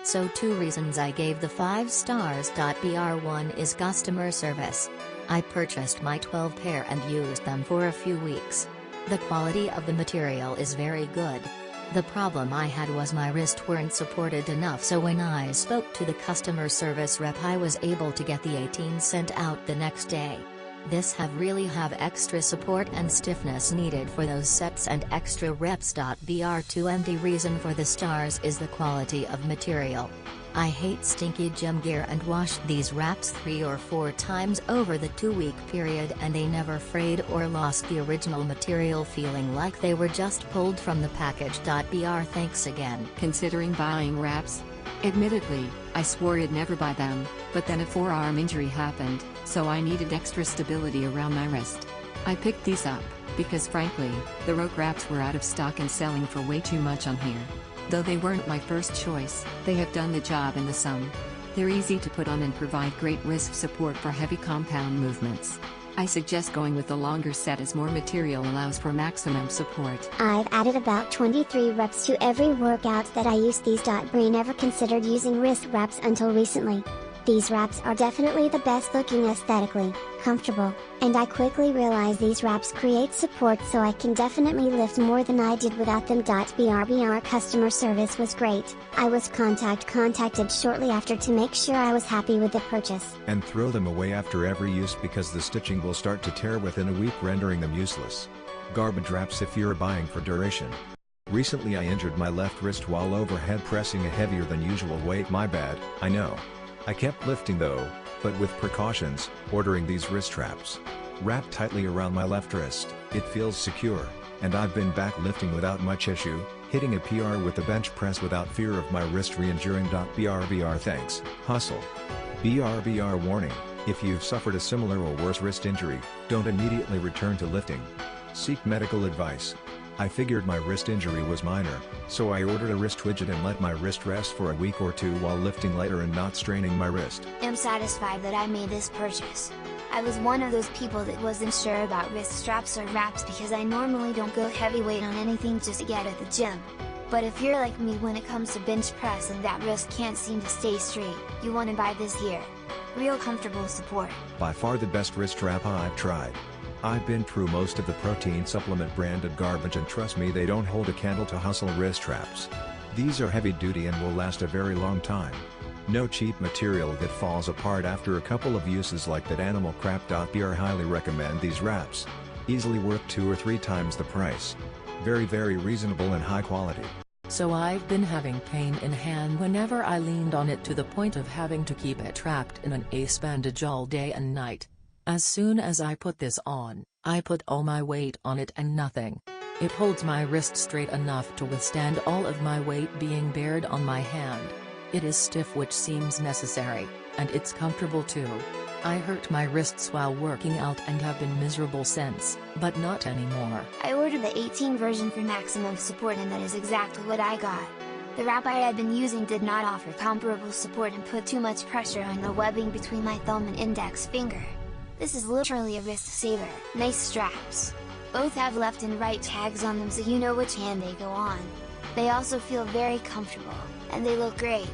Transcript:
So 2 reasons I gave the 5 stars. One is customer service. I purchased my 12 pair and used them for a few weeks. The quality of the material is very good. The problem I had was my wrists weren't supported enough, so when I spoke to the customer service rep I was able to get the 18 sent out the next day. This really have extra support and stiffness needed for those sets and extra reps. Br2 and the reason for the stars is the quality of material. I hate stinky gym gear and washed these wraps 3 or 4 times over the 2-week period and they never frayed or lost the original material, feeling like they were just pulled from the package. Thanks again. Considering buying wraps? Admittedly, I swore I'd never buy them, but then a forearm injury happened, so I needed extra stability around my wrist. I picked these up, because frankly, the rope wraps were out of stock and selling for way too much on here. Though they weren't my first choice, they have done the job in the sum. They're easy to put on and provide great wrist support for heavy compound movements. I suggest going with the longer set as more material allows for maximum support. I've added about 23 reps to every workout that I use these. Br never considered using wrist wraps until recently. These wraps are definitely the best looking aesthetically, comfortable, and I quickly realized these wraps create support so I can definitely lift more than I did without them. Br customer service was great. I was contacted shortly after to make sure I was happy with the purchase. And throw them away after every use because the stitching will start to tear within a week, rendering them useless. Garbage wraps if you're buying for duration. Recently I injured my left wrist while overhead pressing a heavier than usual weight. My bad, I know. I kept lifting though, but with precautions, ordering these wrist wraps. Wrapped tightly around my left wrist, it feels secure, and I've been back lifting without much issue, hitting a PR with the bench press without fear of my wrist re-injuring. Thanks. Hustle. BR warning, if you've suffered a similar or worse wrist injury, don't immediately return to lifting. Seek medical advice. I figured my wrist injury was minor, so I ordered a wrist widget and let my wrist rest for a week or 2 while lifting lighter and not straining my wrist. I'm satisfied that I made this purchase. I was one of those people that wasn't sure about wrist straps or wraps because I normally don't go heavyweight on anything just to get at the gym. But if you're like me when it comes to bench press and that wrist can't seem to stay straight, you want to buy this here. Real comfortable support. By far the best wrist wrap I've tried. I've been through most of the protein supplement branded garbage and trust me, they don't hold a candle to Hustle wrist wraps. These are heavy duty and will last a very long time. No cheap material that falls apart after a couple of uses like that animal crap. Br highly recommend these wraps. Easily worth 2 or 3 times the price. Very reasonable and high quality. So I've been having pain in hand whenever I leaned on it to the point of having to keep it trapped in an ace bandage all day and night. As soon as I put this on, I put all my weight on it and nothing. It holds my wrist straight enough to withstand all of my weight being bared on my hand. It is stiff, which seems necessary, and it's comfortable too. I hurt my wrists while working out and have been miserable since, but not anymore. I ordered the 18 version for maximum support and that is exactly what I got. The wrap I had been using did not offer comparable support and put too much pressure on the webbing between my thumb and index finger. This is literally a wrist saver. Nice straps. Both have left and right tags on them so you know which hand they go on. They also feel very comfortable, and they look great.